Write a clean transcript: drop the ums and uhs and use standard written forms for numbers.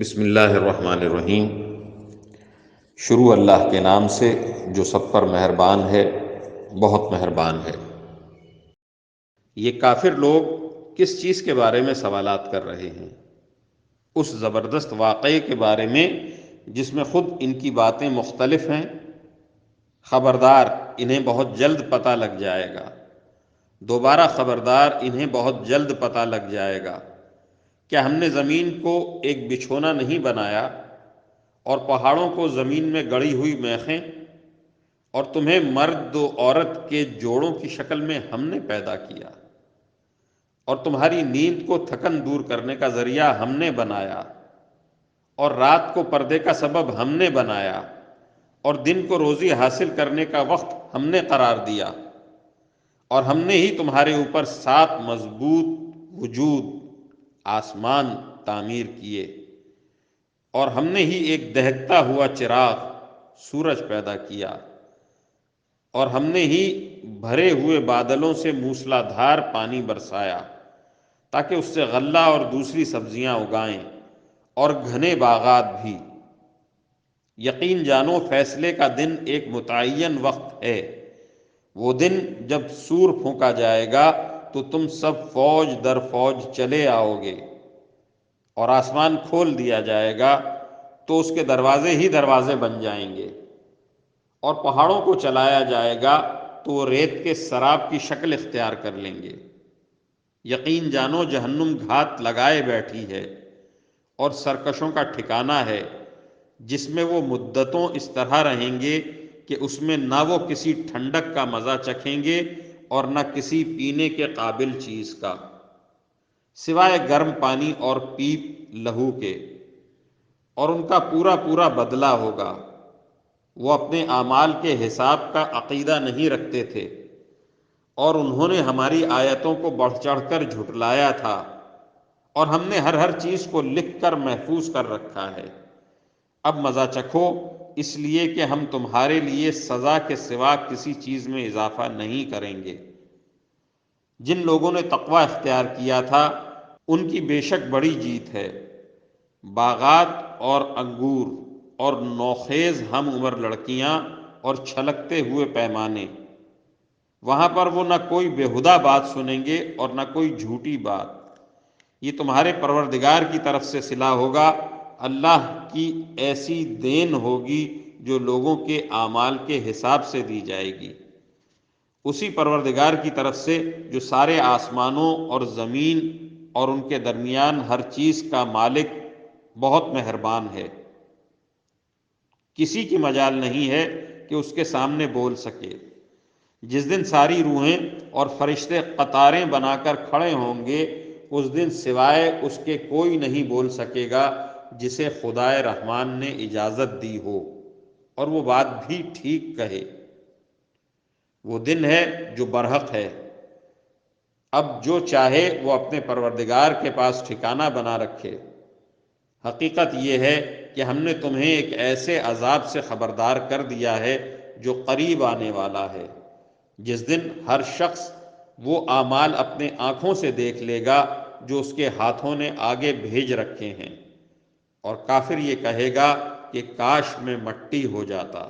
بسم اللہ الرحمن الرحیم۔ شروع اللہ کے نام سے جو سب پر مہربان ہے، بہت مہربان ہے۔ یہ کافر لوگ کس چیز کے بارے میں سوالات کر رہے ہیں؟ اس زبردست واقعے کے بارے میں جس میں خود ان کی باتیں مختلف ہیں۔ خبردار، انہیں بہت جلد پتہ لگ جائے گا۔ دوبارہ خبردار، انہیں بہت جلد پتہ لگ جائے گا۔ کیا ہم نے زمین کو ایک بچھونا نہیں بنایا اور پہاڑوں کو زمین میں گڑی ہوئی میخیں، اور تمہیں مرد و عورت کے جوڑوں کی شکل میں ہم نے پیدا کیا، اور تمہاری نیند کو تھکن دور کرنے کا ذریعہ ہم نے بنایا، اور رات کو پردے کا سبب ہم نے بنایا، اور دن کو روزی حاصل کرنے کا وقت ہم نے قرار دیا، اور ہم نے ہی تمہارے اوپر 7 مضبوط وجود آسمان تعمیر کیے، اور ہم نے ہی ایک دہکتا ہوا چراغ سورج پیدا کیا، اور ہم نے ہی بھرے ہوئے بادلوں سے موسلا دھار پانی برسایا تاکہ اس سے غلہ اور دوسری سبزیاں اگائیں، اور گھنے باغات بھی۔ یقین جانو فیصلے کا دن ایک متعین وقت ہے۔ وہ دن جب سور پھونکا جائے گا تو تم سب فوج در فوج چلے آؤ گے، اور آسمان کھول دیا جائے گا تو اس کے دروازے ہی دروازے بن جائیں گے، اور پہاڑوں کو چلایا جائے گا تو وہ ریت کے سراب کی شکل اختیار کر لیں گے۔ یقین جانو جہنم گھات لگائے بیٹھی ہے اور سرکشوں کا ٹھکانہ ہے، جس میں وہ مدتوں اس طرح رہیں گے کہ اس میں نہ وہ کسی ٹھنڈک کا مزہ چکھیں گے اور نہ کسی پینے کے قابل چیز کا، سوائے گرم پانی اور پیپ لہو کے، اور ان کا پورا پورا بدلہ ہوگا۔ وہ اپنے اعمال کے حساب کا عقیدہ نہیں رکھتے تھے، اور انہوں نے ہماری آیتوں کو بڑھ چڑھ کر جھٹلایا تھا، اور ہم نے ہر چیز کو لکھ کر محفوظ کر رکھا ہے۔ اب مزہ چکھو، اس لیے کہ ہم تمہارے لیے سزا کے سوا کسی چیز میں اضافہ نہیں کریں گے۔ جن لوگوں نے تقوی اختیار کیا تھا ان کی بے شک بڑی جیت ہے۔ باغات اور انگور اور نوخیز ہم عمر لڑکیاں اور چھلکتے ہوئے پیمانے، وہاں پر وہ نہ کوئی بےہودہ بات سنیں گے اور نہ کوئی جھوٹی بات۔ یہ تمہارے پروردگار کی طرف سے صلہ ہوگا، اللہ کی ایسی دین ہوگی جو لوگوں کے اعمال کے حساب سے دی جائے گی، اسی پروردگار کی طرف سے جو سارے آسمانوں اور زمین اور ان کے درمیان ہر چیز کا مالک، بہت مہربان ہے۔ کسی کی مجال نہیں ہے کہ اس کے سامنے بول سکے۔ جس دن ساری روحیں اور فرشتے قطاریں بنا کر کھڑے ہوں گے، اس دن سوائے اس کے کوئی نہیں بول سکے گا جسے خدائے رحمان نے اجازت دی ہو، اور وہ بات بھی ٹھیک کہے۔ وہ دن ہے جو برحق ہے۔ اب جو چاہے وہ اپنے پروردگار کے پاس ٹھکانہ بنا رکھے۔ حقیقت یہ ہے کہ ہم نے تمہیں ایک ایسے عذاب سے خبردار کر دیا ہے جو قریب آنے والا ہے، جس دن ہر شخص وہ اعمال اپنے آنکھوں سے دیکھ لے گا جو اس کے ہاتھوں نے آگے بھیج رکھے ہیں، اور کافر یہ کہے گا کہ کاش میں مٹی ہو جاتا۔